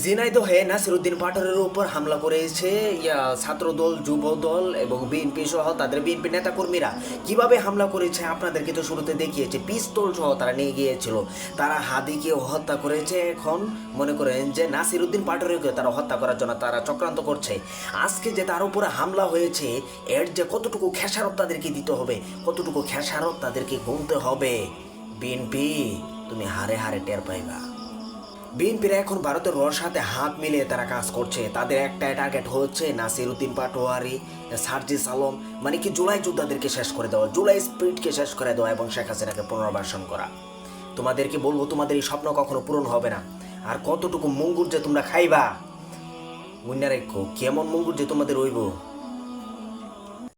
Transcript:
ঝিনাইদহে নাসিরউদ্দিন পাটোয়ারির উপর হামলা করেছে ছাত্রদল, যুবদল এবং বিএনপি সহ তাদের বিএনপি নেতাকর্মীরা। কিভাবে হামলা করেছে আপনাদেরকে তো শুরুতে দেখিয়েছে, পিস্তল সহ তারা নিয়ে গিয়েছিল। তারা হাদিকে হত্যা করেছে। এখন মনে করেন যে নাসিরউদ্দিন পাটোয়ারিকে তারা হত্যা করার জন্য তারা চক্রান্ত করছে। আজকে যে তার উপরে হামলা হয়েছে, এর যে কতটুকু খেসারত তাদেরকে দিতে হবে, কতটুকু খেসারত তাদেরকে গুনতে হবে। বিএনপি, তুমি হারে হারে টের পাইবা। বিএনপির এখন ভারতের রর সাথে হাত মিলিয়ে তারা কাজ করছে। তাদের একটাই টার্গেট হচ্ছে নাসিরউদ্দিন পাটোয়ারি, সার্জিস আলম, মানে কি জুলাই যোদ্ধাদেরকে শেষ করে দেওয়া, জুলাই স্পিরিটকে শেষ করে দেওয়া এবং শেখ হাসিনাকে পুনর্বাসন করা। তোমাদেরকে বলবো, তোমাদের এই স্বপ্ন কখনো পূরণ হবে না। আর কতটুকু মঙ্গুর যে তোমরা খাইবা, উইনারে কেমন মঙ্গুর যে তোমাদের হইব।